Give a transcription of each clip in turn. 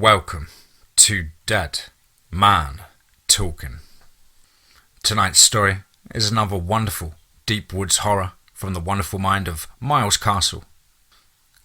Welcome to Dead Man Talking. Tonight's story is another wonderful deep woods horror from the wonderful mind of MilesCastle.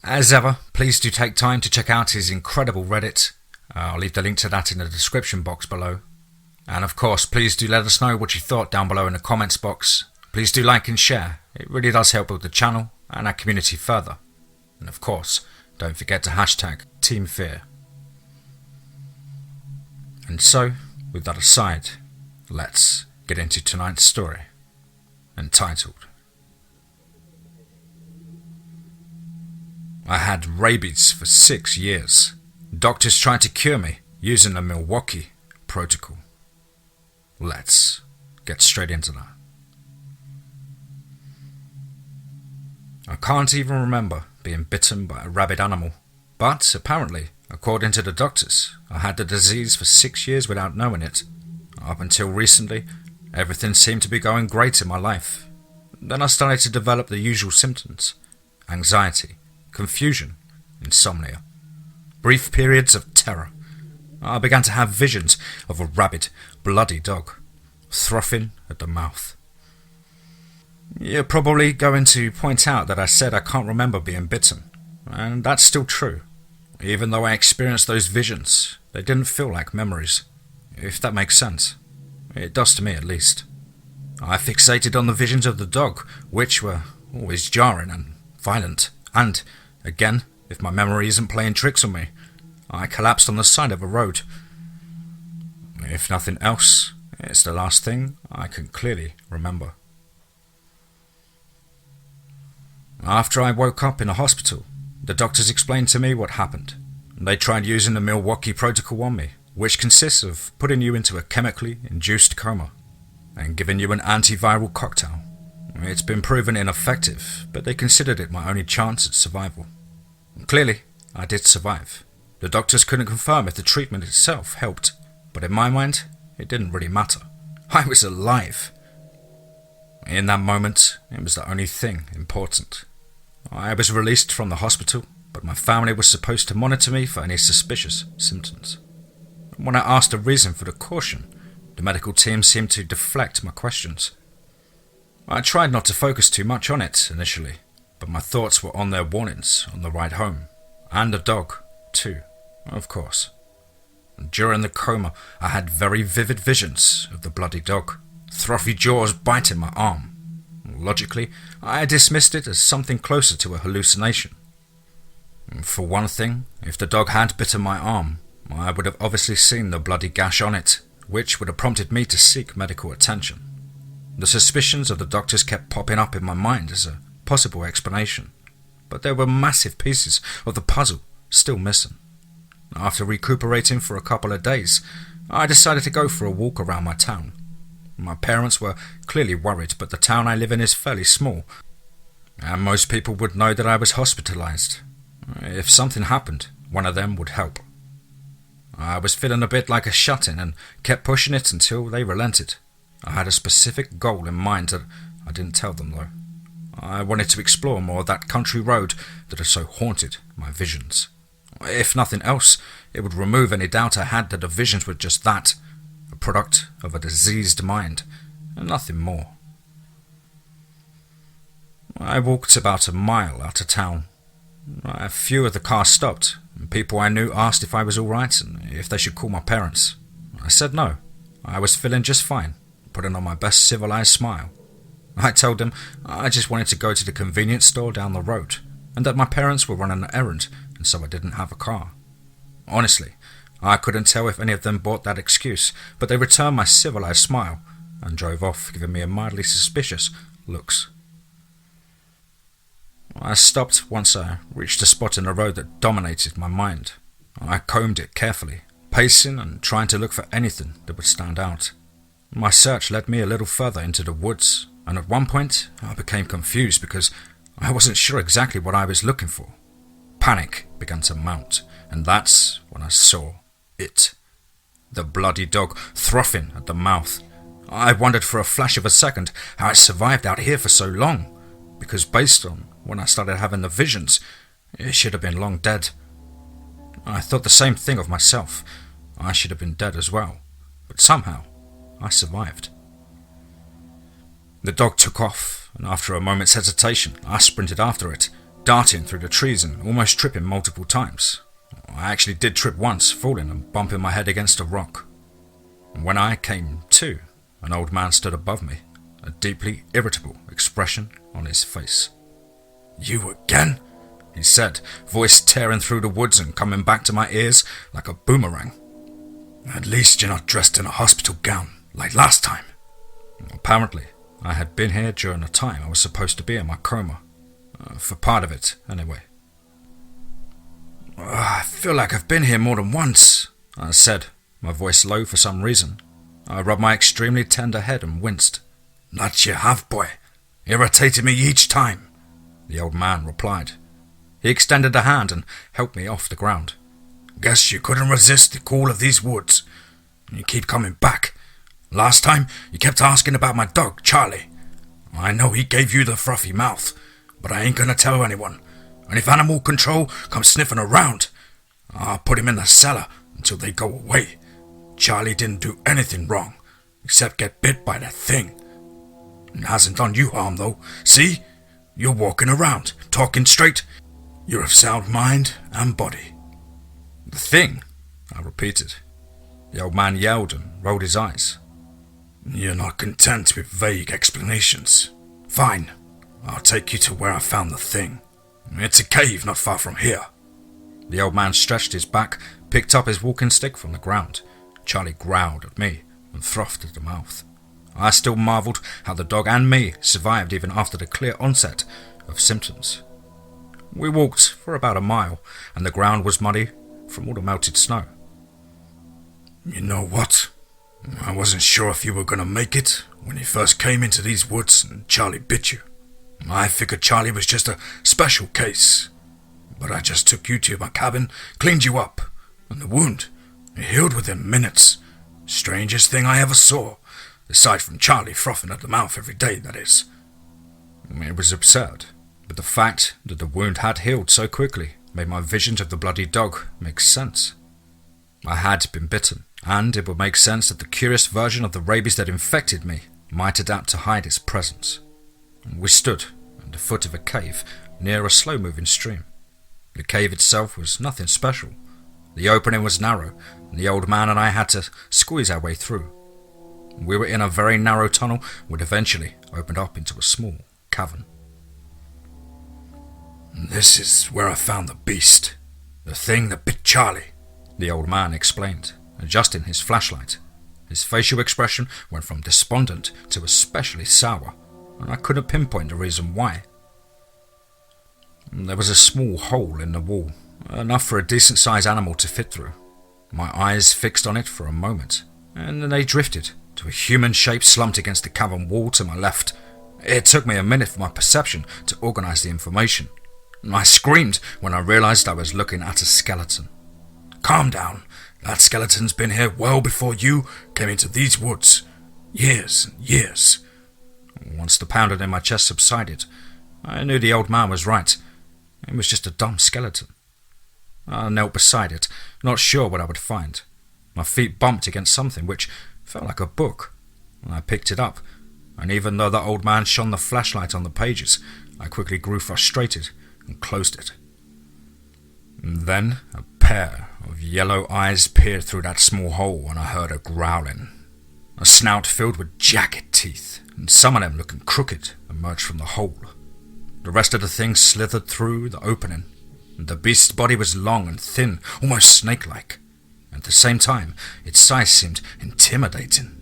As ever, please do take time to check out his incredible Reddit. I'll leave the link to that in the description box below. And of course, please do let us know what you thought down below in the comments box. Please do like and share. It really does help build the channel and our community further. And of course, don't forget to hashtag TeamFEAR. And so, with that aside, let's get into tonight's story, entitled I had rabies for 6 years. Doctors tried to cure me using the Milwaukee protocol. Let's get straight into that. I can't even remember being bitten by a rabid animal, but apparently, according to the doctors, I had the disease for 6 years without knowing it. Up until recently, everything seemed to be going great in my life. Then I started to develop the usual symptoms: anxiety, confusion, insomnia, brief periods of terror. I began to have visions of a rabid, bloody dog, frothing at the mouth. You're probably going to point out that I said I can't remember being bitten, and that's still true. Even though I experienced those visions, they didn't feel like memories, if that makes sense. It does to me, at least. I fixated on the visions of the dog, which were always jarring and violent, and, again, if my memory isn't playing tricks on me, I collapsed on the side of a road. If nothing else, it's the last thing I can clearly remember. After I woke up in a hospital, the doctors explained to me what happened. They tried using the Milwaukee protocol on me, which consists of putting you into a chemically induced coma and giving you an antiviral cocktail. It's been proven ineffective, but they considered it my only chance at survival. Clearly, I did survive. The doctors couldn't confirm if the treatment itself helped, but in my mind, it didn't really matter. I was alive. In that moment, it was the only thing important. I was released from the hospital, but my family was supposed to monitor me for any suspicious symptoms. When I asked the reason for the caution, the medical team seemed to deflect my questions. I tried not to focus too much on it initially, but my thoughts were on their warnings on the ride home, and the dog, too, of course. During the coma, I had very vivid visions of the bloody dog, frothy jaws biting my arm. Logically, I dismissed it as something closer to a hallucination. For one thing, if the dog had bitten my arm, I would have obviously seen the bloody gash on it, which would have prompted me to seek medical attention. The suspicions of the doctors kept popping up in my mind as a possible explanation, but there were massive pieces of the puzzle still missing. After recuperating for a couple of days, I decided to go for a walk around my town. My parents were clearly worried, but the town I live in is fairly small, and most people would know that I was hospitalized. If something happened, one of them would help. I was feeling a bit like a shut-in and kept pushing it until they relented. I had a specific goal in mind that I didn't tell them, though. I wanted to explore more of that country road that had so haunted my visions. If nothing else, it would remove any doubt I had that the visions were just that, a product of a diseased mind, and nothing more. I walked about a mile out of town. A few of the cars stopped, and people I knew asked if I was alright and if they should call my parents. I said no. I was feeling just fine, putting on my best civilized smile. I told them I just wanted to go to the convenience store down the road, and that my parents were running an errand, and so I didn't have a car. Honestly, I couldn't tell if any of them bought that excuse, but they returned my civilized smile and drove off, giving me a mildly suspicious looks. I stopped once I reached a spot in the road that dominated my mind. I combed it carefully, pacing and trying to look for anything that would stand out. My search led me a little further into the woods, and at one point I became confused because I wasn't sure exactly what I was looking for. Panic began to mount, and that's when I saw it. The bloody dog frothing at the mouth. I wondered for a flash of a second how it survived out here for so long, because based on when I started having the visions, it should have been long dead. I thought the same thing of myself. I should have been dead as well, but somehow I survived. The dog took off, and after a moment's hesitation, I sprinted after it, darting through the trees and almost tripping multiple times. I actually did trip once, falling and bumping my head against a rock. When I came to, an old man stood above me, a deeply irritable expression on his face. "You again?" he said, voice tearing through the woods and coming back to my ears like a boomerang. "At least you're not dressed in a hospital gown, like last time." Apparently, I had been here during the time I was supposed to be in my coma. For part of it, anyway. "I feel like I've been here more than once," I said, my voice low for some reason. I rubbed my extremely tender head and winced. "That you have, boy. Irritated me each time," the old man replied. He extended a hand and helped me off the ground. "Guess you couldn't resist the call of these woods. You keep coming back. Last time, you kept asking about my dog, Charlie. I know he gave you the frothy mouth, but I ain't gonna tell anyone. And if animal control comes sniffing around, I'll put him in the cellar until they go away. Charlie didn't do anything wrong, except get bit by that thing. It hasn't done you harm, though. See? You're walking around, talking straight. You're of sound mind and body." "The thing?" I repeated. The old man yelled and rolled his eyes. "You're not content with vague explanations. Fine, I'll take you to where I found the thing. It's a cave not far from here." The old man stretched his back, picked up his walking stick from the ground. Charlie growled at me and frothed at the mouth. I still marvelled how the dog and me survived even after the clear onset of symptoms. We walked for about a mile, and the ground was muddy from all the melted snow. "You know what? I wasn't sure if you were going to make it when you first came into these woods and Charlie bit you. I figured Charlie was just a special case. But I just took you to my cabin, cleaned you up, and the wound, it healed within minutes. Strangest thing I ever saw, aside from Charlie frothing at the mouth every day, that is." It was absurd, but the fact that the wound had healed so quickly made my visions of the bloody dog make sense. I had been bitten, and it would make sense that the curious version of the rabies that infected me might adapt to hide its presence. We stood at the foot of a cave near a slow-moving stream. The cave itself was nothing special. The opening was narrow, and the old man and I had to squeeze our way through. We were in a very narrow tunnel which eventually opened up into a small cavern. "This is where I found the beast, the thing that bit Charlie," the old man explained, adjusting his flashlight. His facial expression went from despondent to especially sour, and I couldn't pinpoint the reason why. There was a small hole in the wall, enough for a decent-sized animal to fit through. My eyes fixed on it for a moment, and then they drifted to a human shape slumped against the cavern wall to my left. It took me a minute for my perception to organize the information. I screamed when I realized I was looking at a skeleton. "Calm down. That skeleton's been here well before you came into these woods. Years and years." Once the pounding in my chest subsided, I knew the old man was right. It was just a dumb skeleton. I knelt beside it, not sure what I would find. My feet bumped against something which felt like a book. I picked it up, and even though the old man shone the flashlight on the pages, I quickly grew frustrated and closed it. And then a pair of yellow eyes peered through that small hole, and I heard a growling. A snout filled with jagged teeth, and some of them looking crooked, emerged from the hole. The rest of the thing slithered through the opening, and the beast's body was long and thin, almost snake-like. At the same time, its size seemed intimidating.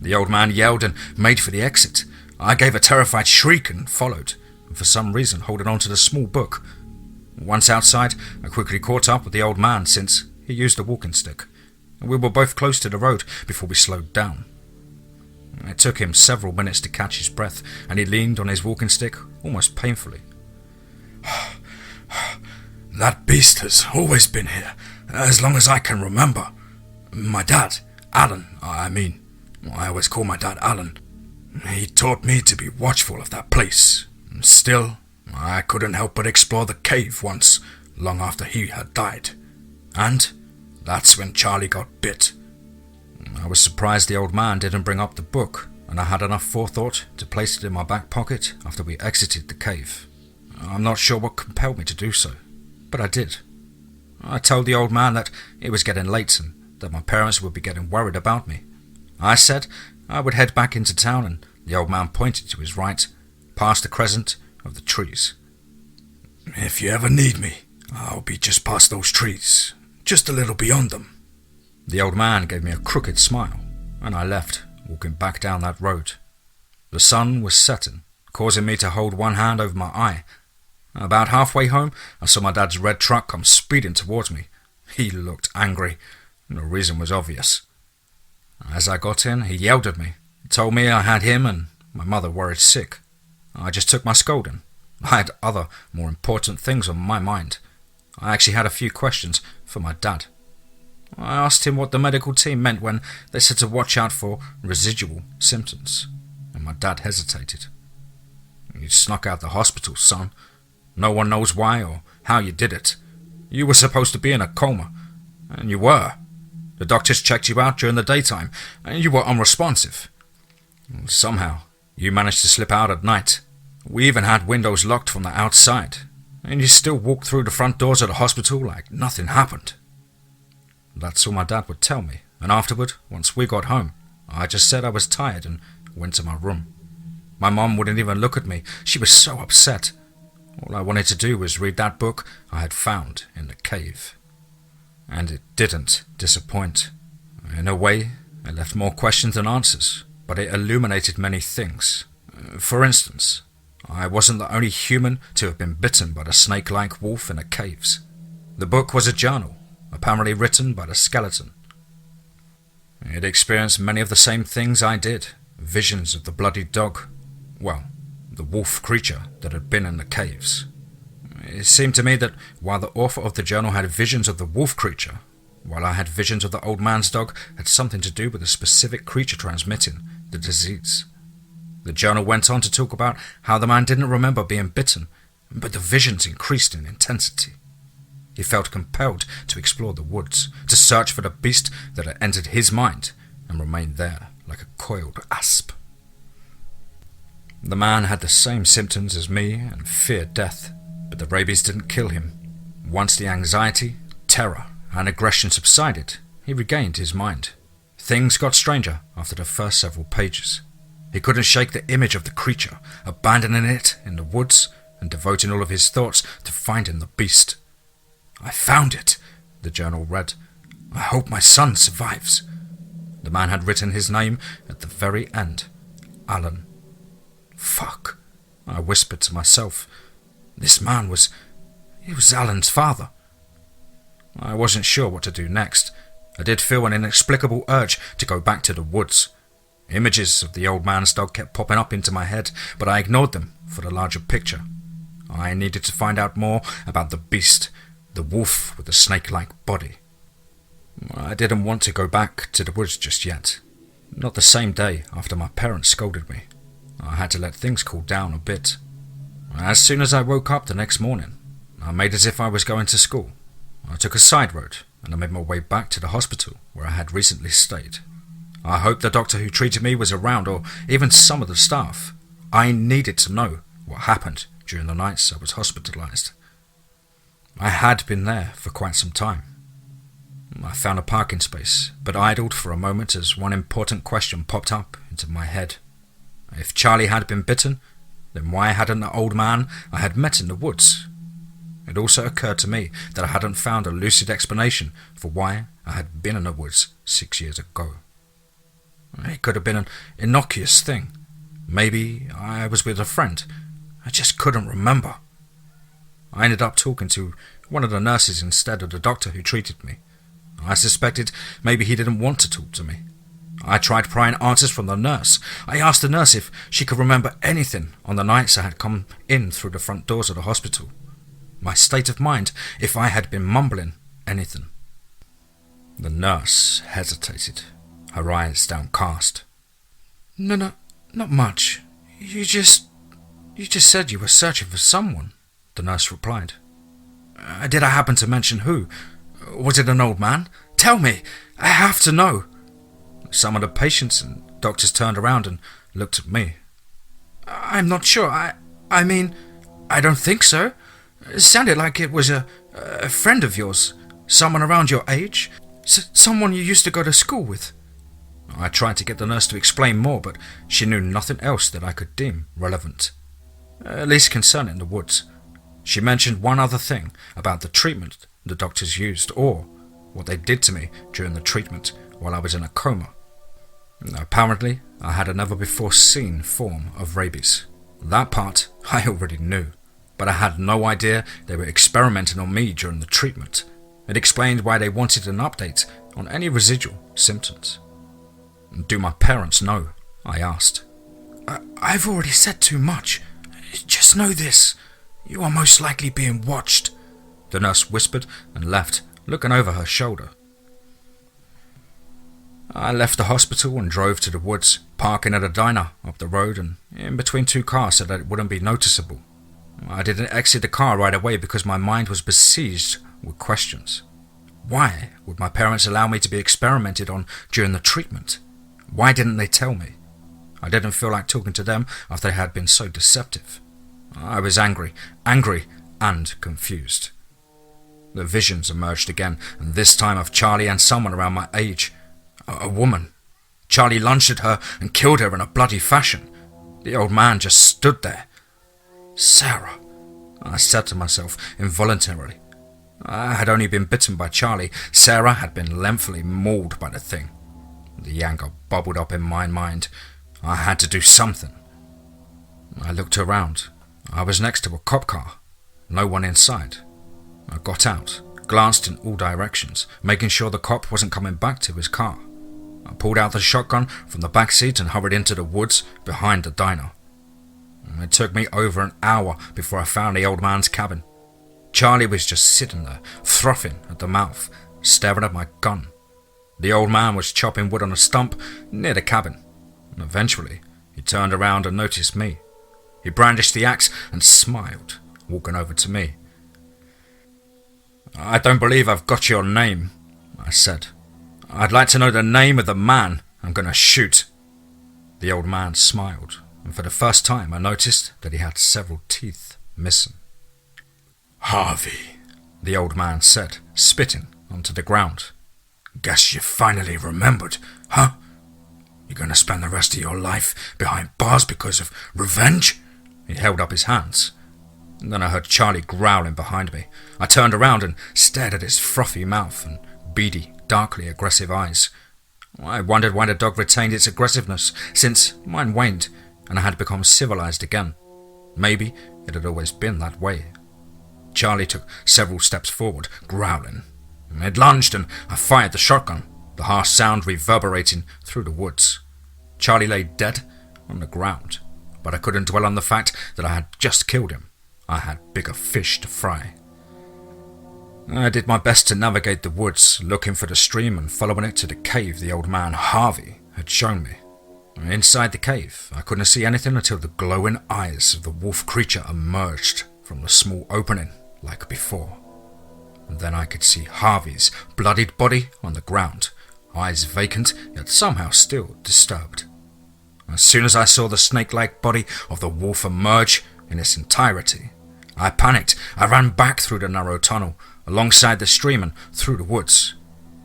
The old man yelled and made for the exit. I gave a terrified shriek and followed, and for some reason holding on to the small book. Once outside, I quickly caught up with the old man since he used a walking stick. We were both close to the road before we slowed down. It took him several minutes to catch his breath, and he leaned on his walking stick almost painfully. "That beast has always been here, as long as I can remember. My dad, Alan, I always call my dad Alan. He taught me to be watchful of that place. Still, I couldn't help but explore the cave once, long after he had died. And that's when Charlie got bit. I was surprised the old man didn't bring up the book, and I had enough forethought to place it in my back pocket after we exited the cave. I'm not sure what compelled me to do so, but I did. I told the old man that it was getting late and that my parents would be getting worried about me. I said I would head back into town, and the old man pointed to his right, past the crescent of the trees. "If you ever need me, I'll be just past those trees, just a little beyond them." The old man gave me a crooked smile, and I left, walking back down that road. The sun was setting, causing me to hold one hand over my eye. About halfway home, I saw my dad's red truck come speeding towards me. He looked angry, and the reason was obvious. As I got in, he yelled at me. He told me I had him and my mother worried sick. I just took my scolding. I had other, more important things on my mind. I actually had a few questions for my dad. I asked him what the medical team meant when they said to watch out for residual symptoms, and my dad hesitated. "You snuck out the hospital, son. No one knows why or how you did it. You were supposed to be in a coma, and you were. The doctors checked you out during the daytime, and you were unresponsive. Somehow, you managed to slip out at night. We even had windows locked from the outside, and you still walked through the front doors of the hospital like nothing happened." That's all my dad would tell me, and afterward, once we got home, I just said I was tired and went to my room. My mom wouldn't even look at me. She was so upset. All I wanted to do was read that book I had found in the cave. And it didn't disappoint. In a way, it left more questions than answers, but it illuminated many things. For instance, I wasn't the only human to have been bitten by the snake-like wolf in the caves. The book was a journal, apparently written by the skeleton. It experienced many of the same things I did. Visions of the bloody dog. Well, the wolf creature that had been in the caves. It seemed to me that while the author of the journal had visions of the wolf creature, while I had visions of the old man's dog, had something to do with a specific creature transmitting the disease. The journal went on to talk about how the man didn't remember being bitten, but the visions increased in intensity. He felt compelled to explore the woods, to search for the beast that had entered his mind and remained there like a coiled asp. The man had the same symptoms as me and feared death, but the rabies didn't kill him. Once the anxiety, terror, and aggression subsided, he regained his mind. Things got stranger after the first several pages. He couldn't shake the image of the creature, abandoning it in the woods and devoting all of his thoughts to finding the beast. "I found it," the journal read. "I hope my son survives." The man had written his name at the very end. Alan. Fuck, I whispered to myself. This man was Alan's father. I wasn't sure what to do next. I did feel an inexplicable urge to go back to the woods. Images of the old man's dog kept popping up into my head, but I ignored them for the larger picture. I needed to find out more about the beast, the wolf with the snake-like body. I didn't want to go back to the woods just yet. Not the same day after my parents scolded me. I had to let things cool down a bit. As soon as I woke up the next morning, I made as if I was going to school. I took a side road and I made my way back to the hospital where I had recently stayed. I hoped the doctor who treated me was around, or even some of the staff. I needed to know what happened during the nights I was hospitalized. I had been there for quite some time. I found a parking space, but idled for a moment as one important question popped up into my head. If Charlie had been bitten, then why hadn't the old man I had met in the woods? It also occurred to me that I hadn't found a lucid explanation for why I had been in the woods 6 years ago. It could have been an innocuous thing. Maybe I was with a friend. I just couldn't remember. I ended up talking to one of the nurses instead of the doctor who treated me. I suspected maybe he didn't want to talk to me. I tried prying answers from the nurse. I asked the nurse if she could remember anything on the nights I had come in through the front doors of the hospital. My state of mind, if I had been mumbling anything. The nurse hesitated, her eyes downcast. No, not much. You just said you were searching for someone, the nurse replied. Did I happen to mention who? Was it an old man? Tell me! I have to know!" Some of the patients and doctors turned around and looked at me. "I'm not sure. I mean, I don't think so. It sounded like it was a friend of yours. Someone around your age. Someone you used to go to school with." I tried to get the nurse to explain more, but she knew nothing else that I could deem relevant. At least concerning the woods. She mentioned one other thing about the treatment the doctors used, or what they did to me during the treatment while I was in a coma. Apparently, I had a never-before-seen form of rabies. That part I already knew, but I had no idea they were experimenting on me during the treatment. It explained why they wanted an update on any residual symptoms. "Do my parents know?" I asked. I've already said too much. Just know this. You are most likely being watched," the nurse whispered and left, looking over her shoulder. I left the hospital and drove to the woods, parking at a diner up the road and in between two cars so that it wouldn't be noticeable. I didn't exit the car right away because my mind was besieged with questions. Why would my parents allow me to be experimented on during the treatment? Why didn't they tell me? I didn't feel like talking to them after they had been so deceptive. I was angry and confused. The visions emerged again, and this time of Charlie and someone around my age. A woman. Charlie lunged at her and killed her in a bloody fashion. The old man just stood there. "Sarah," I said to myself involuntarily. I had only been bitten by Charlie. Sarah had been lengthily mauled by the thing. The anger bubbled up in my mind. I had to do something. I looked around. I was next to a cop car. No one inside. I got out, glanced in all directions, making sure the cop wasn't coming back to his car. I pulled out the shotgun from the back seat and hurried into the woods behind the diner. It took me over an hour before I found the old man's cabin. Charlie was just sitting there, frothing at the mouth, staring at my gun. The old man was chopping wood on a stump near the cabin. Eventually, he turned around and noticed me. He brandished the axe and smiled, walking over to me. "I don't believe I've got your name," I said. "I'd like to know the name of the man I'm going to shoot." The old man smiled, and for the first time I noticed that he had several teeth missing. "Harvey," the old man said, spitting onto the ground. "Guess you finally remembered, huh? You're going to spend the rest of your life behind bars because of revenge?" He held up his hands. Then I heard Charlie growling behind me. I turned around and stared at his frothy mouth and beady, darkly aggressive eyes. I wondered why the dog retained its aggressiveness, since mine waned and I had become civilized again. Maybe it had always been that way. Charlie took several steps forward, growling. It lunged and I fired the shotgun, the harsh sound reverberating through the woods. Charlie lay dead on the ground, but I couldn't dwell on the fact that I had just killed him. I had bigger fish to fry. I did my best to navigate the woods, looking for the stream and following it to the cave the old man, Harvey, had shown me. Inside the cave, I couldn't see anything until the glowing eyes of the wolf creature emerged from the small opening like before. And then I could see Harvey's bloodied body on the ground, eyes vacant yet somehow still disturbed. As soon as I saw the snake-like body of the wolf emerge in its entirety, I panicked. I ran back through the narrow tunnel, alongside the stream and through the woods.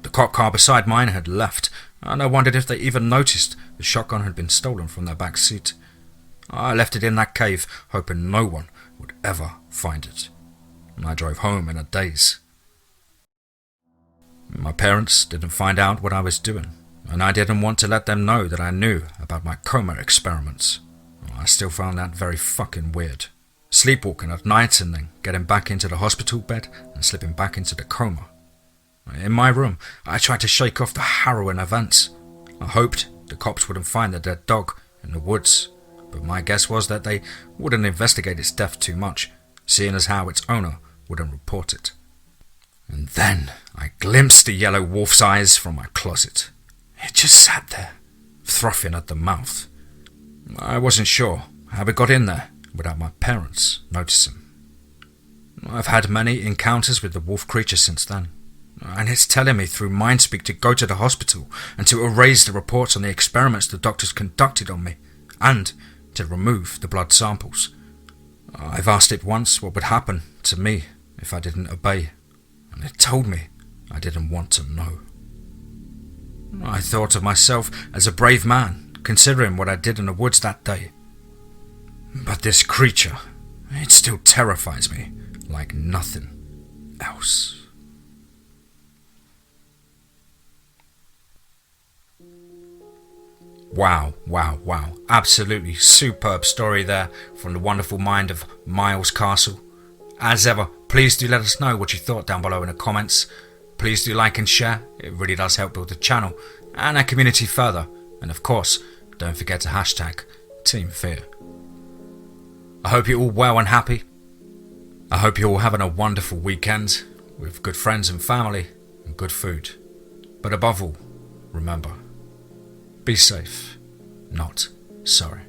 The cop car beside mine had left, and I wondered if they even noticed the shotgun had been stolen from their back seat. I left it in that cave, hoping no one would ever find it. And I drove home in a daze. My parents didn't find out what I was doing, and I didn't want to let them know that I knew about my coma experiments. I still found that very fucking weird. Sleepwalking at night and then getting back into the hospital bed and slipping back into the coma. In my room, I tried to shake off the harrowing events. I hoped the cops wouldn't find the dead dog in the woods, but my guess was that they wouldn't investigate its death too much, seeing as how its owner wouldn't report it. And then I glimpsed the yellow wolf's eyes from my closet. It just sat there, frothing at the mouth. I wasn't sure how it got in there without my parents noticing. I've had many encounters with the wolf creature since then. And it's telling me through MindSpeak to go to the hospital and to erase the reports on the experiments the doctors conducted on me, and to remove the blood samples. I've asked it once what would happen to me if I didn't obey, and it told me I didn't want to know. I thought of myself as a brave man, considering what I did in the woods that day. But this creature, it still terrifies me like nothing else. Wow. Absolutely superb story there from the wonderful mind of MilesCastle. As ever, please do let us know what you thought down below in the comments. Please do like and share. It really does help build the channel and our community further. And of course, don't forget to hashtag TeamFEAR. I hope you're all well and happy. I hope you're all having a wonderful weekend with good friends and family and good food. But above all, remember, be safe, not sorry.